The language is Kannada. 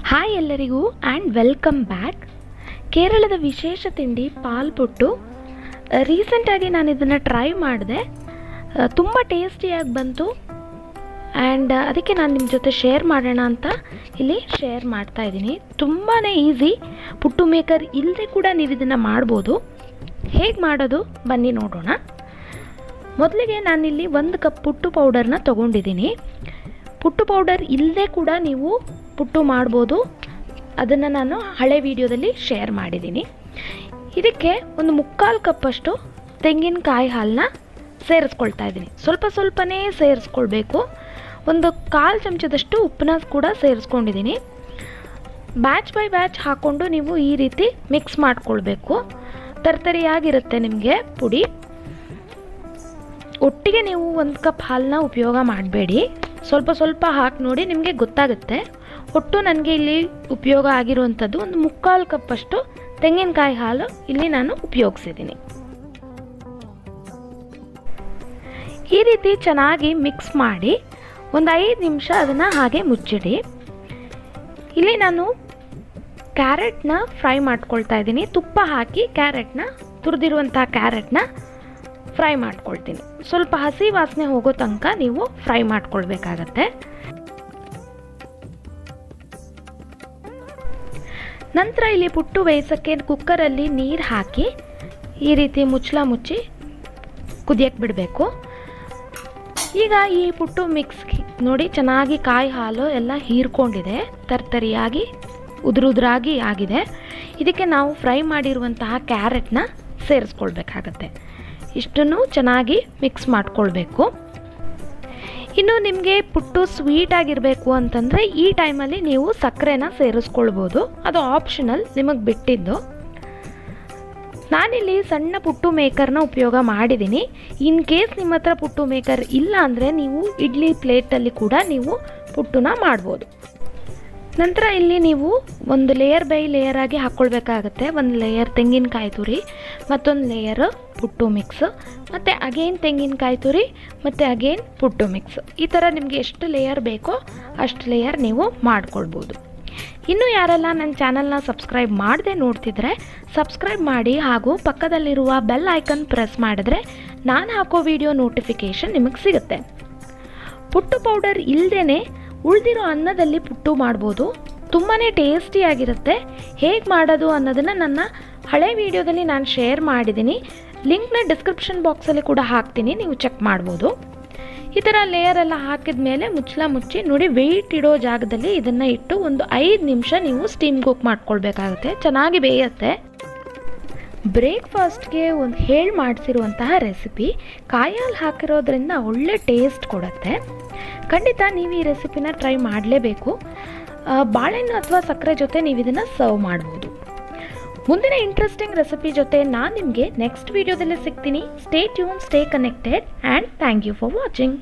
ಹಾಯ್ ಎಲ್ಲರಿಗೂ ಆ್ಯಂಡ್ ವೆಲ್ಕಮ್ ಬ್ಯಾಕ್. ಕೇರಳದ ವಿಶೇಷ ತಿಂಡಿ ಪಾಲ್ಪುಟ್ಟು. ರೀಸೆಂಟಾಗಿ ನಾನು ಇದನ್ನು ಟ್ರೈ ಮಾಡಿದೆ, ತುಂಬ ಟೇಸ್ಟಿಯಾಗಿ ಬಂತು ಆ್ಯಂಡ್ ಅದಕ್ಕೆ ನಾನು ನಿಮ್ಮ ಜೊತೆ ಶೇರ್ ಮಾಡೋಣ ಅಂತ ಇಲ್ಲಿ ಶೇರ್ ಮಾಡ್ತಾಯಿದ್ದೀನಿ. ತುಂಬಾ ಈಸಿ, ಪುಟ್ಟು ಮೇಕರ್ ಇಲ್ಲದೆ ಕೂಡ ನೀವು ಇದನ್ನು ಮಾಡ್ಬೋದು. ಹೇಗೆ ಮಾಡೋದು ಬನ್ನಿ ನೋಡೋಣ. ಮೊದಲಿಗೆ ನಾನಿಲ್ಲಿ 1 ಕಪ್ ಪುಟ್ಟು ಪೌಡರ್ನ ತೊಗೊಂಡಿದ್ದೀನಿ. ಪುಟ್ಟು ಪೌಡರ್ ಇಲ್ಲದೆ ಕೂಡ ನೀವು ಪುಟ್ಟು ಮಾಡ್ಬೋದು, ಅದನ್ನು ನಾನು ಹಳೆ ವಿಡಿಯೋದಲ್ಲಿ ಶೇರ್ ಮಾಡಿದ್ದೀನಿ. ಇದಕ್ಕೆ ಒಂದು 3/4 ಕಪ್ಪಷ್ಟು ತೆಂಗಿನಕಾಯಿ ಹಾಲನ್ನ ಸೇರಿಸ್ಕೊಳ್ತಾ ಇದ್ದೀನಿ. ಸ್ವಲ್ಪನೇ ಸೇರಿಸ್ಕೊಳ್ಬೇಕು. ಒಂದು 1/4 ಚಮಚದಷ್ಟು ಉಪ್ಪನ್ನ ಕೂಡ ಸೇರಿಸ್ಕೊಂಡಿದ್ದೀನಿ. ಬ್ಯಾಚ್ ಬೈ ಬ್ಯಾಚ್ ಹಾಕ್ಕೊಂಡು ನೀವು ಈ ರೀತಿ ಮಿಕ್ಸ್ ಮಾಡ್ಕೊಳ್ಬೇಕು. ತರ್ತರಿಯಾಗಿರುತ್ತೆ ನಿಮಗೆ ಪುಡಿ. ಒಟ್ಟಿಗೆ ನೀವು 1 ಕಪ್ ಹಾಲನ್ನ ಉಪಯೋಗ ಮಾಡಬೇಡಿ, ಸ್ವಲ್ಪ ಹಾಕಿ ನೋಡಿ, ನಿಮಗೆ ಗೊತ್ತಾಗುತ್ತೆ. ಒಟ್ಟು ನನಗೆ ಇಲ್ಲಿ ಉಪಯೋಗ ಆಗಿರುವಂಥದ್ದು ಒಂದು 3/4 ಕಪ್ಪಷ್ಟು ತೆಂಗಿನಕಾಯಿ ಹಾಲು ಇಲ್ಲಿ ನಾನು ಉಪಯೋಗಿಸಿದ್ದೀನಿ. ಈ ರೀತಿ ಚೆನ್ನಾಗಿ ಮಿಕ್ಸ್ ಮಾಡಿ ಒಂದು 5 ನಿಮಿಷ ಅದನ್ನು ಹಾಗೆ ಮುಚ್ಚಿಡಿ. ಇಲ್ಲಿ ನಾನು ಕ್ಯಾರೆಟ್ನ ಫ್ರೈ ಮಾಡ್ಕೊಳ್ತಾ ಇದ್ದೀನಿ. ತುಪ್ಪ ಹಾಕಿ ತುರಿದಿರುವಂಥ ಕ್ಯಾರೆಟ್ನ ಫ್ರೈ ಮಾಡ್ಕೊಳ್ತೀನಿ. ಸ್ವಲ್ಪ ಹಸಿ ವಾಸನೆ ಹೋಗೋ ತನಕ ನೀವು ಫ್ರೈ ಮಾಡ್ಕೊಳ್ಬೇಕಾಗತ್ತೆ. ನಂತರ ಇಲ್ಲಿ ಪುಟ್ಟು ಬೇಯಿಸೋಕ್ಕೆ ಕುಕ್ಕರಲ್ಲಿ ನೀರು ಹಾಕಿ ಈ ರೀತಿ ಮುಚ್ಚಿ ಕುದಿಯಕ್ಕೆ ಬಿಡಬೇಕು. ಈಗ ಈ ಪುಟ್ಟು ಮಿಕ್ಸ್ ನೋಡಿ, ಚೆನ್ನಾಗಿ ಕಾಯಿ ಹಾಲು ಎಲ್ಲ ಹೀರ್ಕೊಂಡಿದೆ, ತರ್ತರಿಯಾಗಿ ಉದುರಾಗಿ ಆಗಿದೆ. ಇದಕ್ಕೆ ನಾವು ಫ್ರೈ ಮಾಡಿರುವಂತಹ ಕ್ಯಾರೆಟ್ನ ಸೇರಿಸ್ಕೊಳ್ಬೇಕಾಗತ್ತೆ. ಇಷ್ಟನ್ನು ಚೆನ್ನಾಗಿ ಮಿಕ್ಸ್ ಮಾಡ್ಕೊಳ್ಬೇಕು. ಇನ್ನು ನಿಮಗೆ ಪುಟ್ಟು ಸ್ವೀಟ್ ಆಗಿರಬೇಕು ಅಂತಂದರೆ ಈ ಟೈಮಲ್ಲಿ ನೀವು ಸಕ್ಕರೆನ ಸೇರಿಸ್ಕೊಳ್ಬೋದು, ಅದು ಆಪ್ಷನಲ್, ನಿಮಗೆ ಬಿಟ್ಟಿದ್ದು. ನಾನಿಲ್ಲಿ ಸಣ್ಣ ಪುಟ್ಟು ಮೇಕರ್ನ ಉಪಯೋಗ ಮಾಡಿದ್ದೀನಿ. ಇನ್ ಕೇಸ್ ನಿಮ್ಮ ಹತ್ರ ಪುಟ್ಟು ಮೇಕರ್ ಇಲ್ಲ ಅಂದರೆ ನೀವು ಇಡ್ಲಿ ಪ್ಲೇಟಲ್ಲಿ ಕೂಡ ನೀವು ಪುಟ್ಟುನ ಮಾಡ್ಬೋದು. ನಂತರ ಇಲ್ಲಿ ನೀವು ಒಂದು ಲೇಯರ್ ಬೈ ಲೇಯರ್ ಆಗಿ ಹಾಕ್ಕೊಳ್ಬೇಕಾಗತ್ತೆ. ಒಂದು ಲೇಯರ್ ತೆಂಗಿನಕಾಯಿ ತುರಿ, ಮತ್ತೊಂದು ಲೇಯರ್ ಪುಟ್ಟು ಮಿಕ್ಸ್, ಮತ್ತು ಅಗೇನ್ ತೆಂಗಿನಕಾಯಿ ತುರಿ, ಮತ್ತು ಅಗೇನ್ ಪುಟ್ಟು ಮಿಕ್ಸ್. ಈ ಥರ ನಿಮಗೆ ಎಷ್ಟು ಲೇಯರ್ ಬೇಕೋ ಅಷ್ಟು ಲೇಯರ್ ನೀವು ಮಾಡ್ಕೊಳ್ಬೋದು. ಇನ್ನು ಯಾರೆಲ್ಲ ನನ್ನ ಚಾನಲ್ನ ಸಬ್ಸ್ಕ್ರೈಬ್ ಮಾಡದೆ ನೋಡ್ತಿದ್ರೆ ಸಬ್ಸ್ಕ್ರೈಬ್ ಮಾಡಿ, ಹಾಗೂ ಪಕ್ಕದಲ್ಲಿರುವ ಬೆಲ್ ಐಕನ್ ಪ್ರೆಸ್ ಮಾಡಿದ್ರೆ ನಾನು ಹಾಕೋ ವಿಡಿಯೋ ನೋಟಿಫಿಕೇಷನ್ ನಿಮಗೆ ಸಿಗುತ್ತೆ. ಪುಟ್ಟು ಪೌಡರ್ ಇಲ್ಲದೇ ಉಳಿದಿರೋ ಅನ್ನದಲ್ಲಿ ಪುಟ್ಟು ಮಾಡ್ಬೋದು. ತುಂಬಾ ಟೇಸ್ಟಿಯಾಗಿರುತ್ತೆ. ಹೇಗೆ ಮಾಡೋದು ಅನ್ನೋದನ್ನು ನನ್ನ ಹಳೆ ವಿಡಿಯೋದಲ್ಲಿ ನಾನು ಶೇರ್ ಮಾಡಿದ್ದೀನಿ. ಲಿಂಕ್ನ ಡಿಸ್ಕ್ರಿಪ್ಷನ್ ಬಾಕ್ಸಲ್ಲಿ ಕೂಡ ಹಾಕ್ತೀನಿ, ನೀವು ಚೆಕ್ ಮಾಡ್ಬೋದು. ಈ ಥರ ಲೇಯರ್ ಎಲ್ಲ ಹಾಕಿದ ಮೇಲೆ ಮುಚ್ಚಿ ನೋಡಿ, ವೆಯ್ಟ್ ಇಡೋ ಜಾಗದಲ್ಲಿ ಇದನ್ನು ಇಟ್ಟು ಒಂದು 5 ನಿಮಿಷ ನೀವು ಸ್ಟೀಮ್ ಕುಕ್ ಮಾಡ್ಕೊಳ್ಬೇಕಾಗುತ್ತೆ. ಚೆನ್ನಾಗಿ ಬೇಯುತ್ತೆ. ಬ್ರೇಕ್ಫಾಸ್ಟ್ಗೆ ಒಂದು ಮಾಡಿಸಿರುವಂತಹ ರೆಸಿಪಿ, ಕಾಯಿ ಹಾಲು ಹಾಕಿರೋದ್ರಿಂದ ಒಳ್ಳೆ ಟೇಸ್ಟ್ ಕೊಡುತ್ತೆ. ಖಂಡಿತ ನೀವು ಈ ರೆಸಿಪಿನ ಟ್ರೈ ಮಾಡಲೇಬೇಕು. ಬಾಳೆಹಣ್ಣು ಅಥವಾ ಸಕ್ಕರೆ ಜೊತೆ ನೀವು ಇದನ್ನು ಸರ್ವ್ ಮಾಡ್ಬೋದು. ಮುಂದಿನ ಇಂಟ್ರೆಸ್ಟಿಂಗ್ ರೆಸಿಪಿ ಜೊತೆ ನಾನು ನಿಮಗೆ ನೆಕ್ಸ್ಟ್ ವಿಡಿಯೋದಲ್ಲಿ ಸಿಗ್ತೀನಿ. Stay tune, stay connected and thank you for watching.